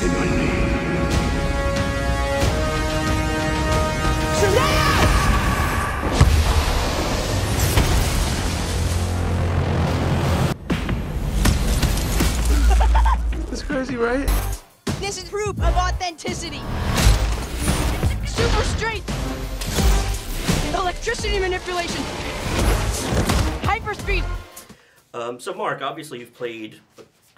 everything I need. That's crazy, right? This is proof of authenticity. Super straight. Electricity manipulation. Hyperspeed. So Mark, obviously you've played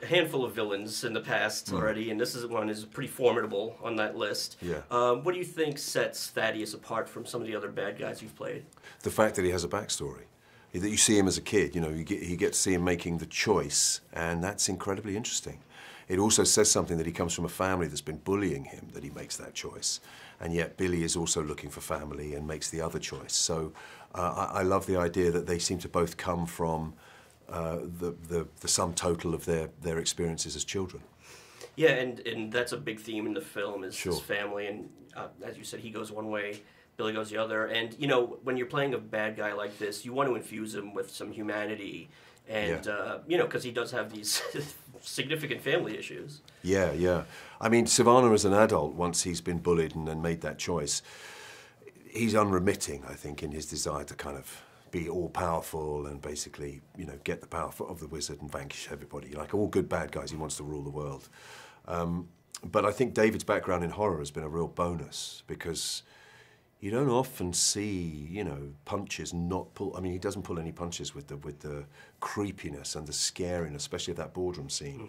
a handful of villains in the past already, and this one is pretty formidable on that list. Yeah. What do you think sets Thaddeus apart from some of the other bad guys you've played? The fact that he has a backstory. That you see him as a kid, you know, you get to see him making the choice, and that's incredibly interesting. It also says something that he comes from a family that's been bullying him, that he makes that choice. And yet Billy is also looking for family and makes the other choice. So I love the idea that they seem to both come from the sum total of their experiences as children. Yeah, and that's a big theme in the film is Sure. his family, and as you said, he goes one way, Billy goes the other. And, you know, when you're playing a bad guy like this, you want to infuse him with some humanity. And, you know, because he does have these significant family issues. Yeah, yeah. I mean, Sivana as an adult, once he's been bullied and made that choice, he's unremitting, I think, in his desire to kind of be all-powerful and basically, you know, get the power of the wizard and vanquish everybody. Like all good bad guys, he wants to rule the world. But I think David's background in horror has been a real bonus because you don't often see, you know, punches not pull. I mean, he doesn't pull any punches with the creepiness and the scariness, especially of that boardroom scene,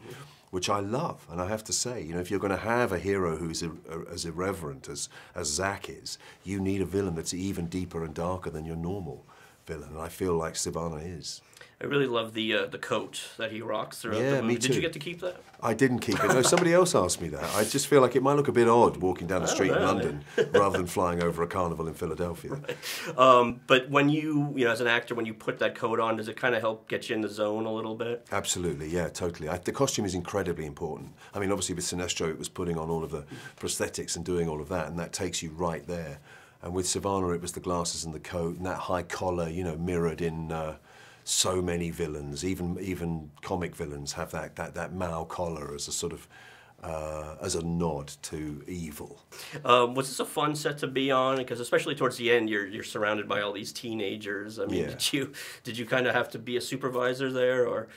which I love. And I have to say, you know, if you're going to have a hero who's as irreverent as Zach is, you need a villain that's even deeper and darker than your normal villain. And I feel like Sivana is. I really love the coat that he rocks throughout the movie. Me too. Did you get to keep that? I didn't keep it. No, somebody else asked me that. I just feel like it might look a bit odd walking down the street in London rather than flying over a carnival in Philadelphia. Right. But when you know, as an actor, when you put that coat on, does it kind of help get you in the zone a little bit? Absolutely, yeah, totally. The costume is incredibly important. I mean, obviously with Sinestro, it was putting on all of the prosthetics and doing all of that, and that takes you right there. And with Sivana, it was the glasses and the coat and that high collar, you know, mirrored in so many villains. Even comic villains have that Mao collar as a sort of as a nod to evil. Was this a fun set to be on? Because especially towards the end, you're surrounded by all these teenagers. I mean, did you kind of have to be a supervisor there, or?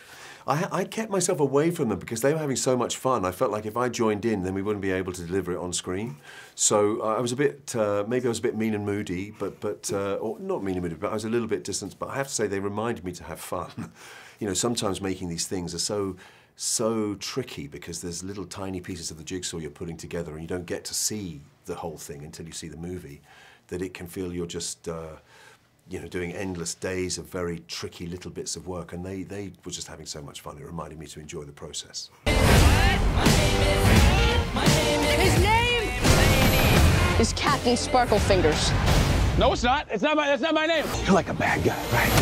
I kept myself away from them because they were having so much fun. I felt like if I joined in, then we wouldn't be able to deliver it on screen. So I was a bit, maybe I was a bit mean and moody, or not mean and moody, but I was a little bit distant. But I have to say, they reminded me to have fun. You know, sometimes making these things are so tricky because there's little tiny pieces of the jigsaw you're putting together, and you don't get to see the whole thing until you see the movie. That it can feel you're just. You know, doing endless days of very tricky little bits of work, and they were just having so much fun. It reminded me to enjoy the process. His name is Captain Sparklefingers. No, it's not. That's not my name. You're like a bad guy, right?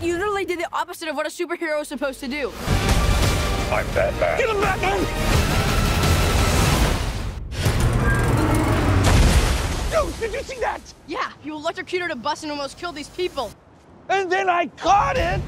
You literally did the opposite of what a superhero is supposed to do. I'm Batman. Get him back in! Dude, did you see that? Yeah, you electrocuted a bus and almost killed these people. And then I caught it!